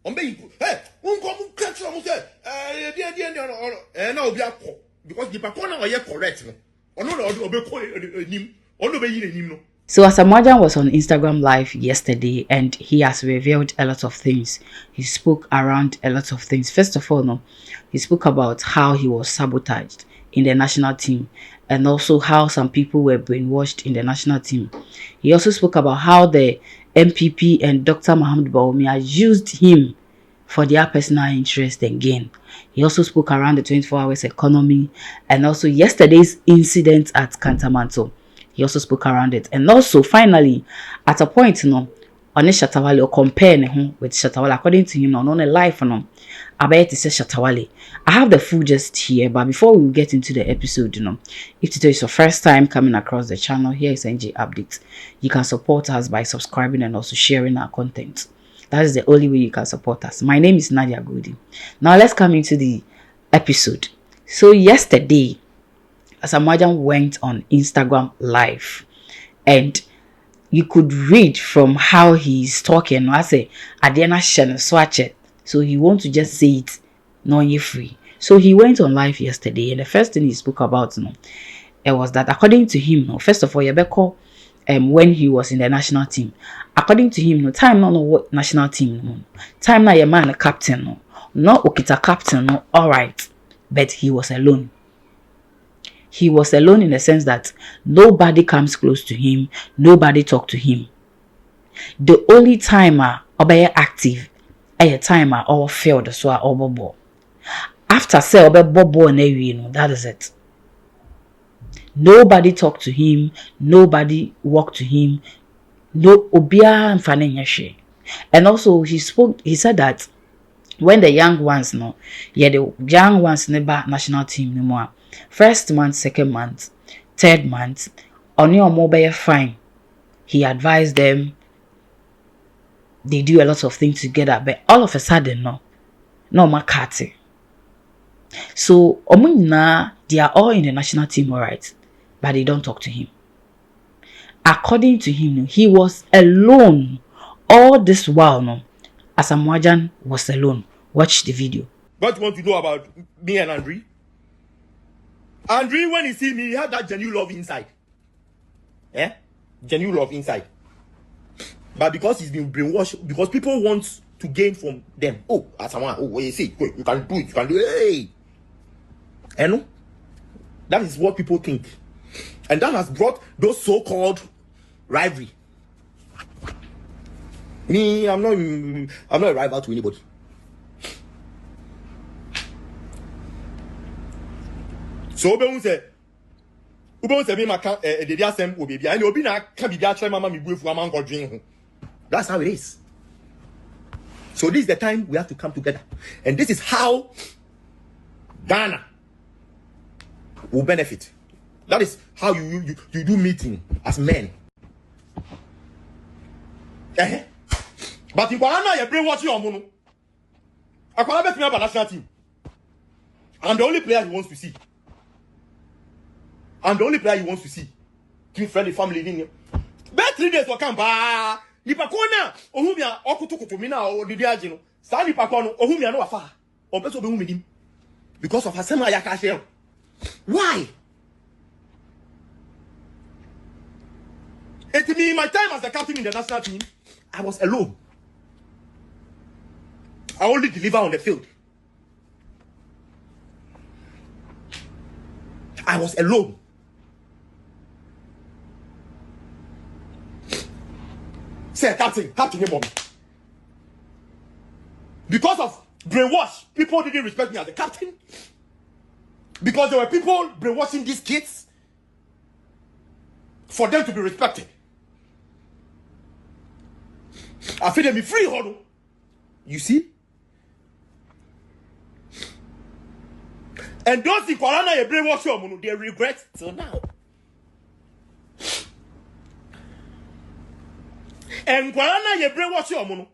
Hey, unko catch on say now be akọ because the papa na oye correct no. Ono na obe ko nim. Ono be yin nim no. So Asamoah Gyan was on Instagram Live yesterday and he has revealed a lot of things. He spoke around a lot of things. First of all, he spoke about how he was sabotaged in the national team and also how some people were brainwashed in the national team. He also spoke about how the MPP and Dr. Mohamed Bawumia used him for their personal interest and gain. He also spoke around the 24 hours economy and also yesterday's incident at Kantamanto. He also spoke around it. And also, finally, at a point, on Shatta Wale, or comparing with Shatta Wale, according to him, on a life, I bet to say Shatta Wale. I have the full gist here, but before we get into the episode, if today is your first time coming across the channel, here is NG Update. You can support us by subscribing and also sharing our content. That is the only way you can support us. My name is Nadia Goody. Now, let's come into the episode. So, yesterday, Asamoah Gyan went on Instagram Live and you could read from how he's talking. I say, Adiana Shen swatch it. So he wants to just say it, no, you're free. So he went on live yesterday and the first thing he spoke about, it was that according to him, first of all, Yebeko, when he was in the national team, according to him, time no what national team, time na your man a captain, no okita captain, all right, but he was alone. He was alone in the sense that nobody comes close to him, nobody talk to him. The only timer obe active, a timer or failed so or bobo. After say obe bobo and that is it. Nobody talked to him, nobody walked to him, no obia and and also he said that when the young ones the young ones never national team no more. First month, second month, third month, on your mobile fine. He advised them. They do a lot of things together, but all of a sudden, no makati. So, they are all in the national team, all right, but they don't talk to him. According to him, he was alone all this while. Asamoah Gyan was alone. Watch the video. What you want to know about me and Andre? Andre, when he see me, he had that genuine love inside. Genuine love inside. But because he's been brainwashed, because people want to gain from them. Oh, Asamoah, what you see? Wait, you can do it, you can do it. Hey. And that is what people think. And that has brought those so-called rivalry. Me, I'm not a rival to anybody. So Ube say me maka the dia sem obi and obi na can be dia mama me buefu am go dwen. That's how it is. So this is the time we have to come together. And this is how Ghana will benefit. That is how you do meeting as men. But in Ghana you bring what you on. Akwala bet me about national team. I'm the only player he wants to see. I'm the only player he wants to see. Team friendly family in bet 3 days for come ba. Nipa kona ohumia okutukutu mi na odidi agino. Sa nipa kono ohumia no afa. Obeso be humidim. Because of Asema Yakashel. Why? It me my time as the captain in the national team, I was alone. I only deliver on the field. I was alone. Say, captain, him on me. Because of brainwash, people didn't respect me as the captain. Because there were people brainwashing these kids for them to be respected. I feel them be free, hold. You see? And those in Corona, you brainwash them, they regret till now. And Corona, you brainwash them.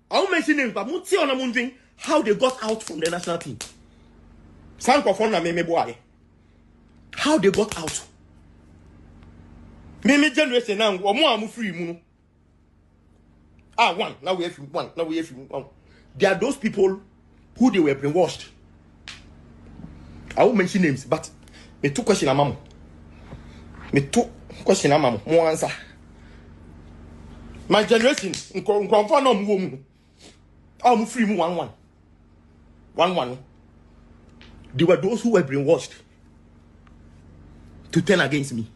I won't mention names, but I'm wondering how they got out from the national team. How they got out. Me generation now, I'm free. one. Now we have one. Now we have one. There are those people who they were brainwashed. I won't mention names, but me two question amamu. Me two question amamu. More answer. My generation, nkwamfa no mwo mu. Ah, mu free mu 1-1. 1-1. There were those who were brainwashed to turn against me.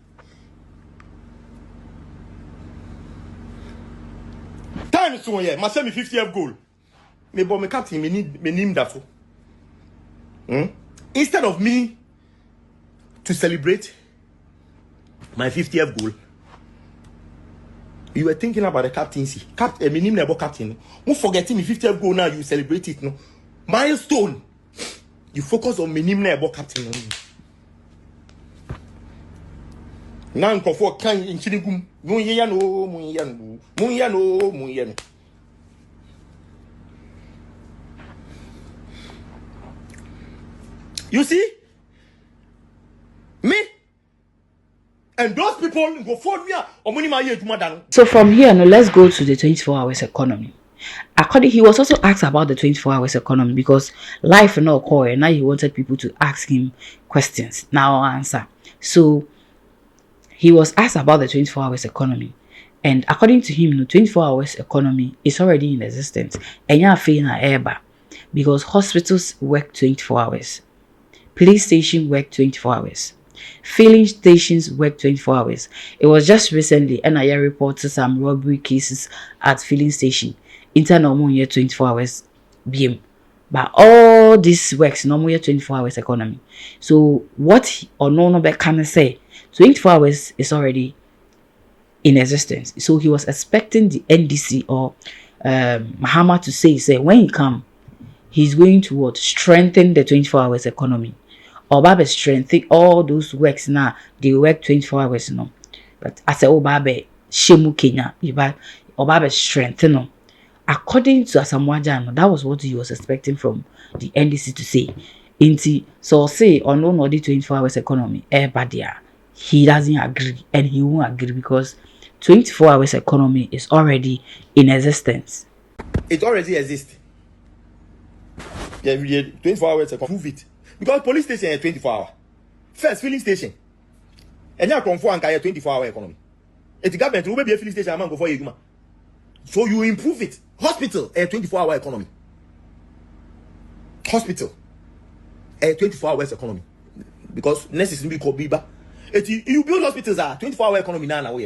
Time so yeah, my 50th goal. Me bo me captain me name that for. Instead of me to celebrate my 50th goal, you were thinking about the captaincy. Me name never captain. Who forgetting me 50th goal now you celebrate it no. Milestone. You focus on me name never captain. Now for can in Chinigum. Munyano. You see? Me? And those people go for me. So from here, now let's go to the 24 hours economy. According, he was also asked about the 24 hours economy because life no call and now he wanted people to ask him questions. Now I'll answer. So he was asked about the 24 hours economy. And according to him, the 24 hours economy is already in existence. And you're feeling air because hospitals work 24 hours. Police stations work 24 hours. Filling stations work 24 hours. It was just recently NIA reported some robbery cases at filling station. Internal year 24 hours BM. But all this works normal year 24 hours economy. So what or no can say 24 hours is already in existence. So he was expecting the NDC or Mahama to say when he come, he's going to what strengthen the 24 hours economy. Or Babe strengthen all those works now. They work 24 hours no. But I say Babe Shemu Kenya, or Babe strengthen no. According to Asamoah Gyan, that was what he was expecting from the NDC to say. So say on no the 24 hours economy, badia. He doesn't agree and he won't agree because 24 hours economy is already in existence. It already exists. Yeah, 24 hours economy. Prove it. Because police station is 24 hours. First filling station. And now come for and 24 hour economy. It's the government will be a filling station among go for you. So you improve it. Hospital a 24 hour economy. Hospital a 24 hours economy. Because necessarily could be you build hospitals are 24 hour economy now.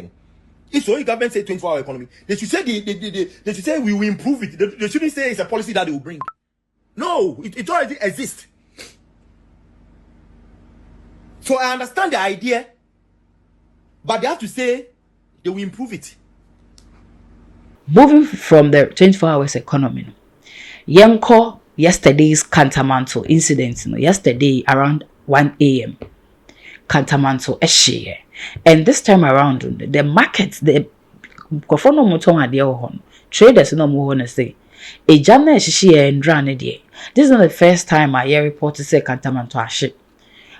If so, the government say 24 hour economy, they should say they should say we will improve it. They shouldn't say it's a policy that they will bring. No, it already exists. So I understand the idea, but they have to say they will improve it. Moving from the 24 hours economy, Yanko yesterday's Cantamanto incident, yesterday around 1 a.m. Cantamanto Eshe. And this time around, the market, the traders no more want to say. A Jana she and ran a day. This is not the first time I hear reports say Cantamanto Ashe.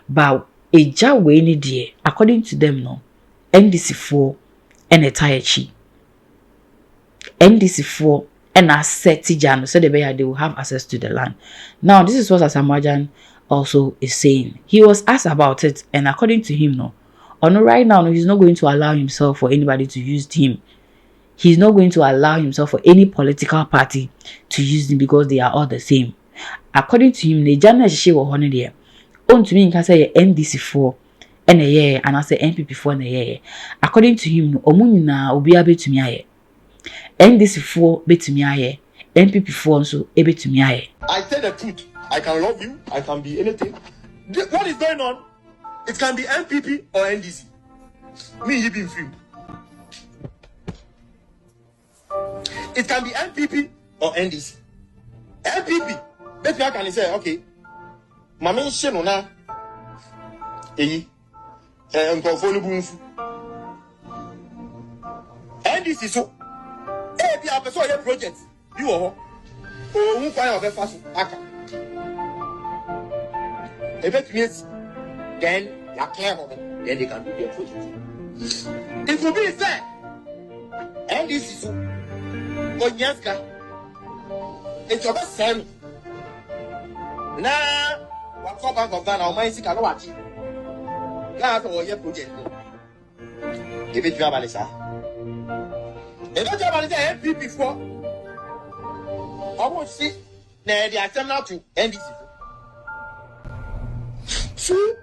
But a Jawa any day, according to them, no NDC4 and a Taichi. NDC4 and a SETI Jano, so they will have access to the land. Now, this is what Asamoah Gyan also is saying. He was asked about it, and according to him, no, right now, no, he's not going to allow himself for anybody to use him. He's not going to allow himself for any political party to use him because they are all the same. According to him, the Jana she was on there. On to me, you can say NDC4 and a year, and I say NPP4 and a year. According to him, Omunina will be able to me. NDC4 bet to me, NPP4 so able to me. I say the truth. I can love you. I can be anything. What is going on? It can be NPP or NDC. Me, he been free. It can be NPP or NDC. NPP. Bet me I can say okay. Mama sheno na eyi nkofo no bunfu NDC so bi a person your project bi wo ho o hu kwan obefa so aka ebetumi then ya care ho then they can do their project. It will be fair NDC so Onyaska. It's your best son. Now, what for Bank of Ghana? Or my sick, I know what. Now, for your project. If it's your balisa. If it's your balisa, MP before. I won't see. Now, they are now to NDC. See,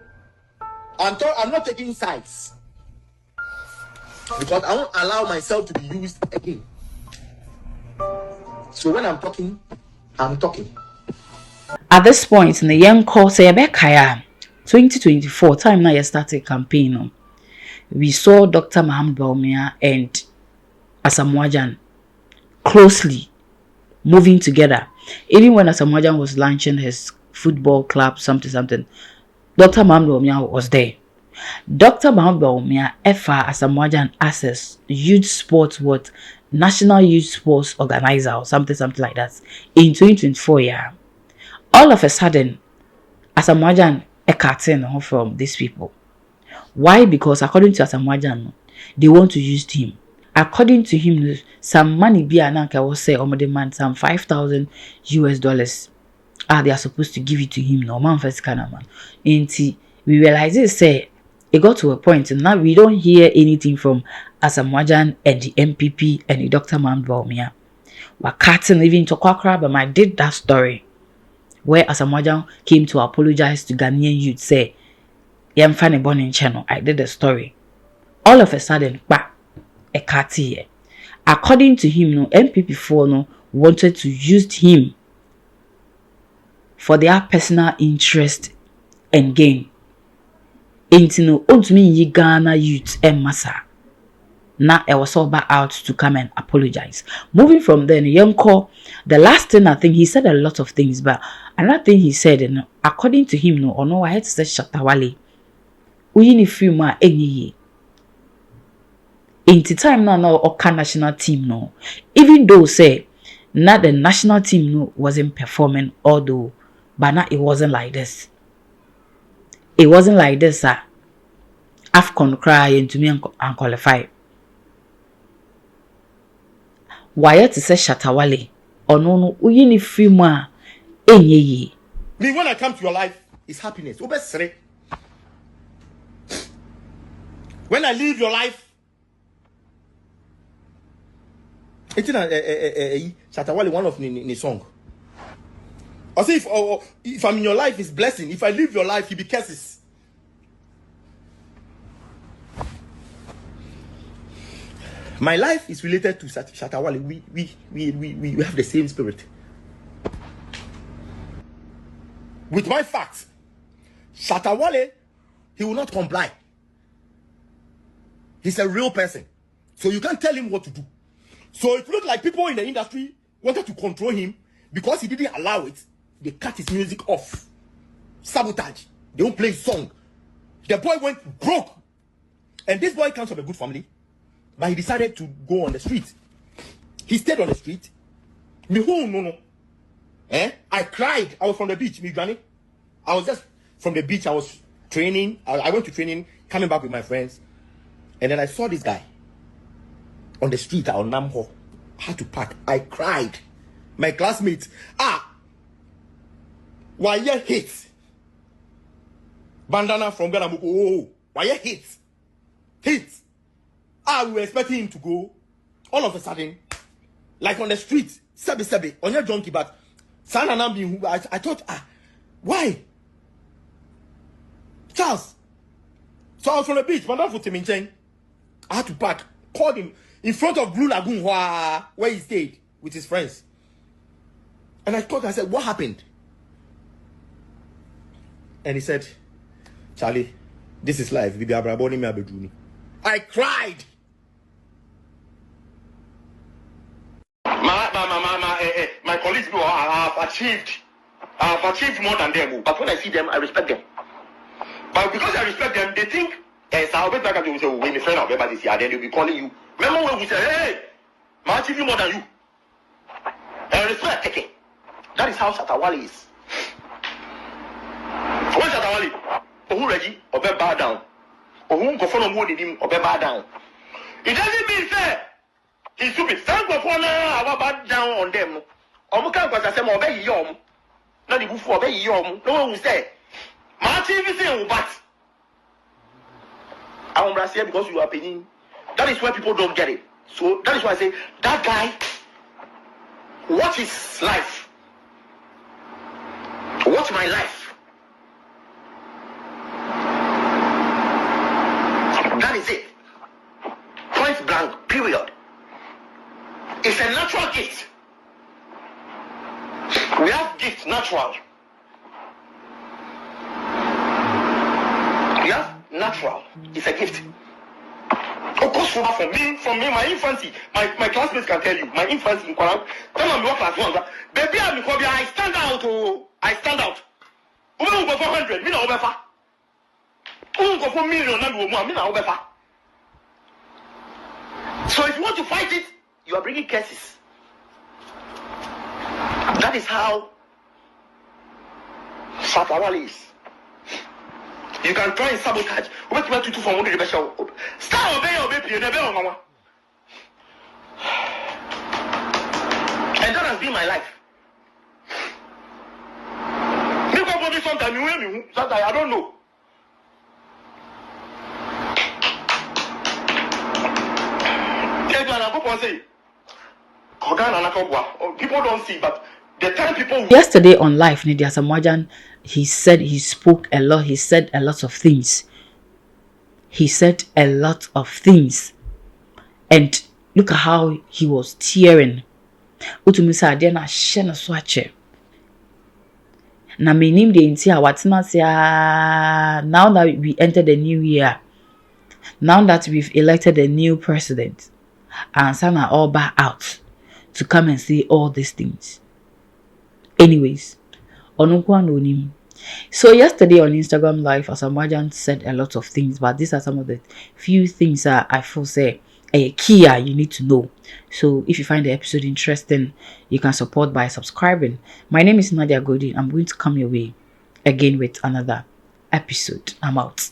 I'm not taking sides. Because I won't allow myself to be used again. So when I'm talking, I'm talking. At this point in the young call, say Kaya 2024 time now you started campaign. We saw Dr. Mohamed Baumia and Asamoah Gyan closely moving together. Even when Asamoah Gyan was launching his football club, something, Dr. Mohamed Baumia was there. Dr. Mohamed Baumia Asamoah Gyan access youth sports what National Youth Sports Organizer or something like that in 2024 year. All of a sudden, Asamoah Gyan a carton from these people. Why? Because according to Asamoah Gyan, they want to use him. According to him, some money be ananka was say on the man some $5,000 US. They are supposed to give it to him. No man first kind of man. Until we realize it say it got to a point and now we don't hear anything from Asamoah Gyan and the MPP and the Dr. Mohamed Baumia. We're cutting even to Kwakra, but I did that story where Asamoah Gyan came to apologize to Ghanaian youth, say, "I'm funny born in channel." I did the story. All of a sudden, a cut here. According to him, no MPP4 no wanted to use him for their personal interest and gain. Ain't no untumi Ghana youth and massa. Now I was all back out to come and apologize. Moving from then, Yonko, the last thing I think he said a lot of things, but another thing he said, and according to him, no, or no, I had to say Shatawale. We need few more any. In the time now, Oka national team no. Even though say not the national team no wasn't performing, although, but now it wasn't like this. It wasn't like this, sir. AFCON cry into me and qualify. Why to say Shatawale or no we need few more any. Me when I come to your life is happiness. When I leave your life, it's Shatawale one of the song. I say if I'm in your life is blessing. If I leave your life, it be curses. My life is related to Shatawale. We have the same spirit. With my facts, Shatawale, he will not comply. He's a real person. So you can't tell him what to do. So it looked like people in the industry wanted to control him because he didn't allow it. They cut his music off. Sabotage. They don't play his song. The boy went broke. And this boy comes from a good family. But he decided to go on the street. He stayed on the street. I cried. I was from the beach, me granny. I was just from the beach. I was training. I went to training, coming back with my friends. And then I saw this guy on the street on Namho. I had to pack. I cried. My classmates, why you hit? Bandana from Ghana. Oh, why you hit? Hit. We were expecting him to go. All of a sudden, like on the street, Sebi, on your junkie, but I thought, why? Charles. So I was from the beach, Bandana for Timinchen. I had to pack. Called him in front of Blue Lagoon, where he stayed with his friends. And I said, what happened? And he said, Charlie, this is life. I cried. My colleagues I've achieved more than them. But when I see them, I respect them. But because I respect them, they think, I'll be back and say, when my friend I'll this year, then they'll be calling you. Remember when we say, hey, I achieve more than you. And respect, okay. That is how Shatawale is. When Shatawale, who ready, or be bow down, or who go follow more than him, or be bow down. It doesn't mean say He's stupid. Thank God for now. I bad down on them. Omu can't go to say obey yom. Not the before obey yom. No one will say. My TV say but. I'm Brazil because you are paying. That is why people don't get it. So that is why I say that guy. What is life? What's my life? That is it. Point blank, period. It's a natural gift. We have gift natural. We have natural. It's a gift. Of course, from me, my infancy, my classmates can tell you, my infancy in Kuala, tell them what class 1. Baby, I stand out. Oh, I stand out. Who will go for 100? Me no over. Who will go for million? Me no over. So if you want to fight it, you are bringing cases. That is how Satawali is. You can try and sabotage. What you want to do for one of the special? Start obey, and that has been my life. Maybe sometimes you hear me, sometimes I don't know. People don't see, but the time people. Yesterday on live, Asamoah Gyan, he spoke a lot. He said a lot of things. And look at how he was tearing. Na menim de nti a watena se now that we entered the new year, now that we've elected a new president, and Sana all back out to come and see all these things. Anyways, onim. So yesterday on Instagram Live, Asamoah Gyan said a lot of things, but these are some of the few things that I feel say a key you need to know. So if you find the episode interesting, you can support by subscribing. My name is Nadia Godin. I'm going to come your way again with another episode. I'm out.